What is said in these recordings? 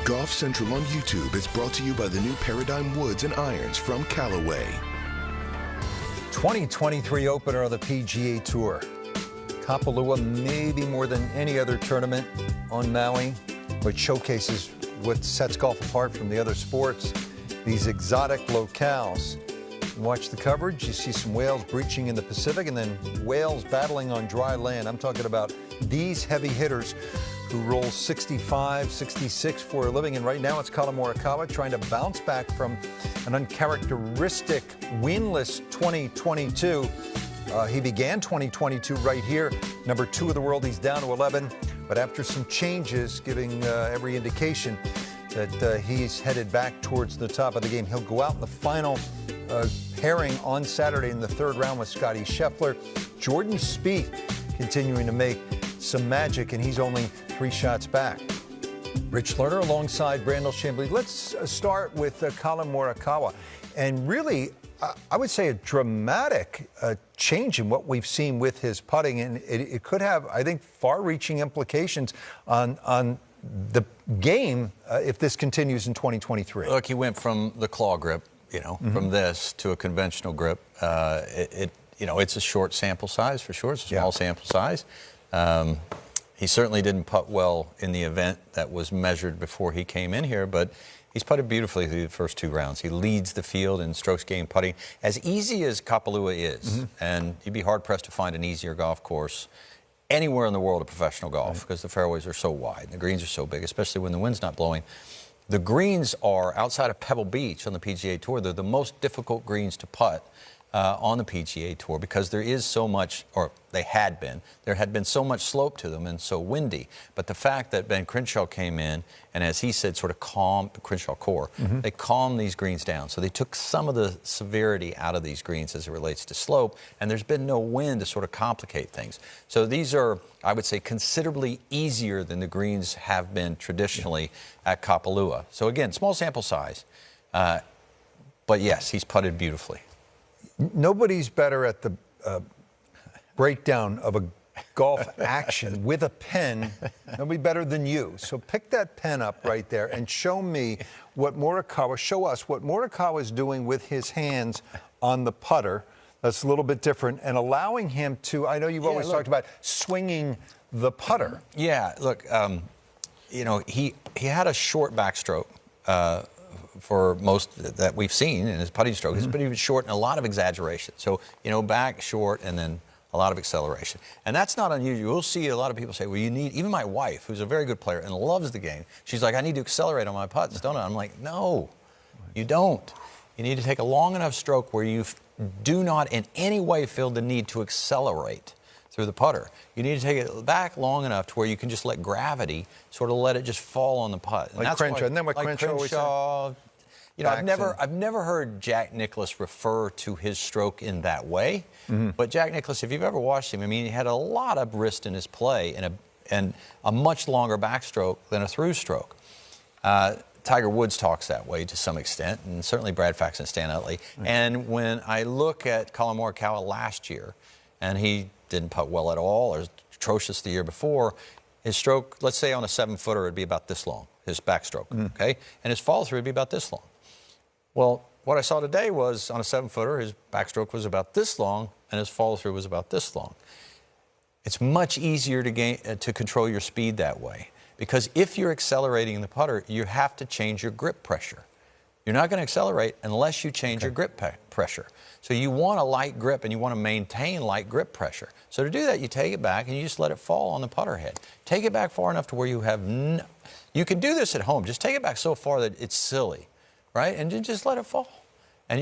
Golf Central on YouTube is brought to you by the new Paradigm Woods and Irons from Callaway. 2023 opener of the PGA Tour. Kapalua, maybe more than any other tournament on Maui, which showcases what sets golf apart from the other sports, these exotic locales. You watch the coverage, you see some whales breaching in the Pacific and then whales battling on dry land. I'm talking about these heavy hitters who roll 65, 66 for a living. And right now it's Collin Morikawa trying to bounce back from an uncharacteristic winless 2022. He began 2022 right here, number 2 of the world. He's down to 11, but after some changes, giving every indication that he's headed back towards the top of the game. He'll go out in the final pairing on Saturday in the 3rd round with Scottie Scheffler. Jordan Spieth continuing to make some magic, and he's only 3 shots back. Rich Lerner alongside Brandel Chambly. Let's start with Collin Morikawa. And really, I would say a dramatic change in what we've seen with his putting, and it could have, I think, far-reaching implications on the game if this continues in 2023. Look, he went from the claw grip, from this to a conventional grip. It's a short sample size for sure. It's a small sample size. He certainly didn't putt well in the event that was measured before he came in here, but he's putted beautifully through the first 2 rounds. He leads the field in strokes gained putting. As easy as Kapalua is, and you'd be hard-pressed to find an easier golf course anywhere in the world of professional golf because the fairways are so wide and the greens are so big, especially when the wind's not blowing. The greens are, outside of Pebble Beach on the PGA Tour, they're the most difficult greens to putt on the PGA Tour because there is so much, or there had been so much slope to them and so windy. But the fact that Ben Crenshaw came in and, as he said, sort of calmed the Crenshaw core, they calmed these greens down. So they took some of the severity out of these greens as it relates to slope, and there's been no wind to sort of complicate things. So these are, I would say, considerably easier than the greens have been traditionally at Kapalua. So again, small sample size, but yes, he's putted beautifully. Nobody's better at the breakdown of a golf action with a pen. Nobody better than you. So pick that pen up right there and show me what show us what Morikawa is doing with his hands on the putter. That's a little bit different, and allowing him to, I know you've always talked about swinging the putter. Yeah, look, he had a short backstroke. For most that we've seen in his putting stroke, but he was short and a lot of exaggeration. So, back short and then a lot of acceleration. And that's not unusual. You'll see a lot of people say, well, you need, even my wife, who's a very good player and loves the game, she's like, I need to accelerate on my putts, don't I? I'm like, no, you don't. You need to take a long enough stroke where you do not in any way feel the need to accelerate through the putter. You need to take it back long enough to where you can just let gravity sort of let it just fall on the putt. And like that's Crenshaw. And then what like Crenshaw I've never heard Jack Nicklaus refer to his stroke in that way. But Jack Nicklaus, if you've ever watched him, he had a lot of wrist in his play and a much longer backstroke than a through stroke. Tiger Woods talks that way to some extent, and certainly Brad Faxon and Stan Utley. And when I look at Collin Morikawa last year, and he didn't putt well at all, or atrocious the year before, his stroke, let's say on a 7-footer, it'd be about this long, his backstroke, okay? And his follow-through would be about this long. Well, what I saw today was on a 7-footer, his backstroke was about this long, and his follow-through was about this long. It's much easier to control your speed that way, because if you're accelerating in the putter, you have to change your grip pressure. You're not going to accelerate unless you change your grip pressure. So you want a light grip and you want to maintain light grip pressure. So to do that, you take it back and you just let it fall on the putter head. Take it back far enough to where you have you can do this at home. Just take it back so far that it's silly, right? And then just let it fall. And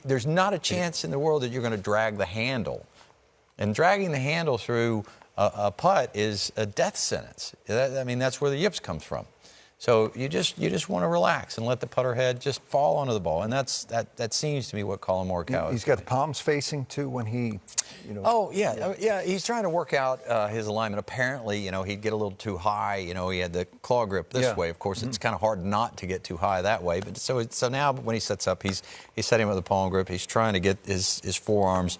there's not a chance in the world that you're going to drag the handle. And dragging the handle through a putt is a death sentence. That's where the yips comes from. So you just want to relax and let the putter head just fall onto the ball, and that seems to be what Collin Morikawa. He's got the palms facing too when he, Oh yeah. He's trying to work out his alignment. Apparently, he'd get a little too high. He had the claw grip this way. Of course, it's kind of hard not to get too high that way. But so now when he sets up, he's setting with the palm grip. He's trying to get his forearms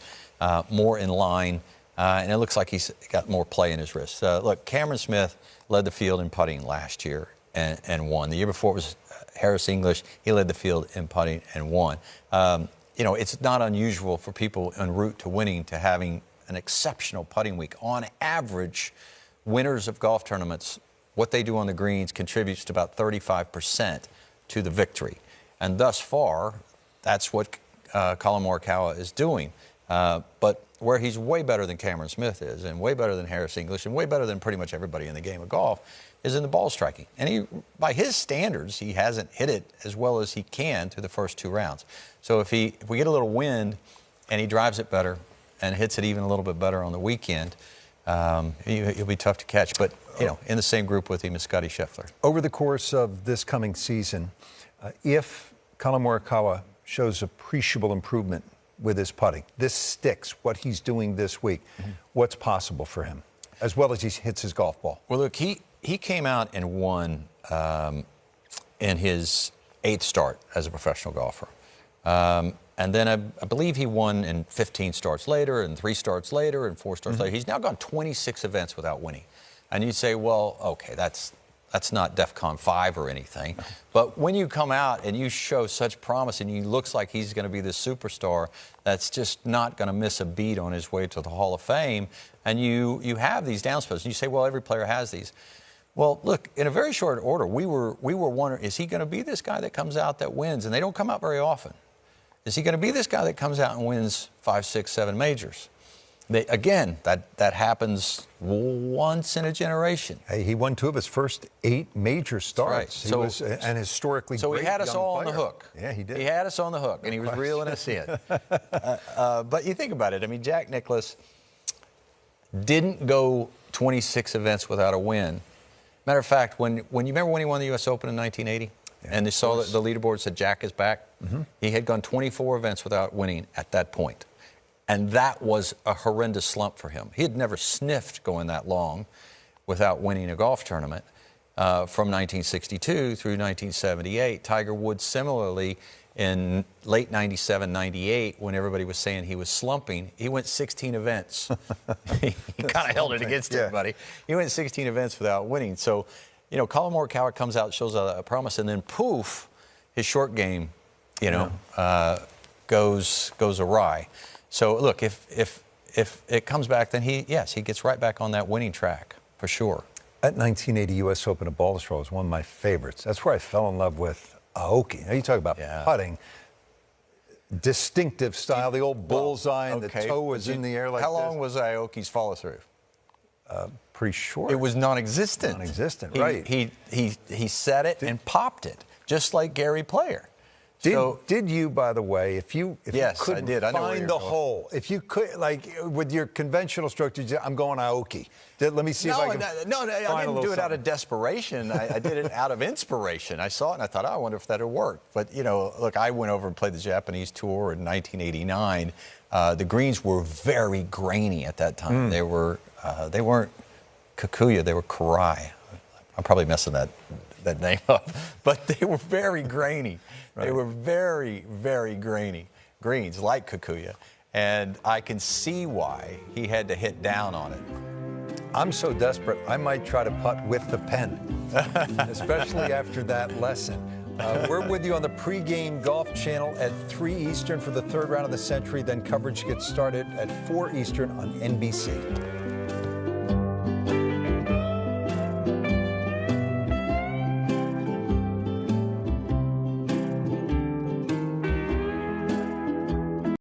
more in line, and it looks like he's got more play in his wrist. Look, Cameron Smith led the field in putting last year. and won. The year before it was Harris English. He led the field in putting and won. It's not unusual for people en route to winning to having an exceptional putting week. On average, winners of golf tournaments, what they do on the greens contributes to about 35% to the victory. And thus far, that's what Collin Morikawa is doing. But where he's way better than Cameron Smith is, and way better than Harris English, and way better than pretty much everybody in the game of golf, is in the ball striking. And he, by his standards, he hasn't hit it as well as he can through the first 2 rounds. So if we get a little wind and he drives it better and hits it even a little bit better on the weekend, he'll be tough to catch. But, in the same group with him is Scotty Scheffler. Over the course of this coming season, if Collin Morikawa shows appreciable improvement with his putting, this sticks, what he's doing this week, what's possible for him, as well as he hits his golf ball? Well, look, he came out and won in his 8th start as a professional golfer. And then I believe he won in 15 starts later, and 3 starts later, and 4 starts later. He's now gone 26 events without winning. And you'd say, well, okay, that's not DEFCON 5 or anything. But when you come out and you show such promise and he looks like he's going to be this superstar that's just not going to miss a beat on his way to the Hall of Fame, and you have these down spells, and you say, well, every player has these. Well, look, in a very short order, we were wondering, is he going to be this guy that comes out that wins? And they don't come out very often. Is he going to be this guy that comes out and wins 5, 6, 7 majors? Again, that happens once in a generation. Hey, he won 2 of his first 8 major starts. Right. He was an historically so great he had us all player. on the hook. Yeah, he did. He had us on the hook, and he was reeling us in. But you think about it. I mean, Jack Nicklaus didn't go 26 events without a win. Matter of fact, when you remember when he won the U.S. Open in 1980, and they saw that the leaderboard said Jack is back, he had gone 24 events without winning at that point. And that was a horrendous slump for him. He had never sniffed going that long without winning a golf tournament from 1962 through 1978. Tiger Woods similarly in late 97, 98, when everybody was saying he was slumping, he went 16 events. He kind of held it against everybody. He went 16 events without winning. So, Collin Morikawa comes out, shows a promise, and then poof, his short game, goes awry. So look, if it comes back, then he gets right back on that winning track for sure. That 1980 U.S. Open at Baltusrol was one of my favorites. That's where I fell in love with Aoki. Now you talk about putting, distinctive style, the old bullseye, and the toe was in the air like this. How long was Aoki's follow through? Pretty short. It was non-existent. Non-existent, right? He set it and popped it, just like Gary Player. Did you, by the way, if you couldn't find the hole, if you could, like with your conventional stroke, I'm going Aoki. Let me see if I can. No, I didn't do it out of desperation. I did it out of inspiration. I saw it and I thought, I wonder if that would work. But look, I went over and played the Japanese tour in 1989. The greens were very grainy at that time. They weren't Kikuya, they were Karai. I'm probably messing that name up, but they were very grainy. Right. They were very, very grainy greens, like Kikuya, and I can see why he had to hit down on it. I'm so desperate, I might try to putt with the pen, especially after that lesson. We're with you on the pregame golf channel at 3 Eastern for the 3rd round of the Sentry. Then coverage gets started at 4 Eastern on NBC.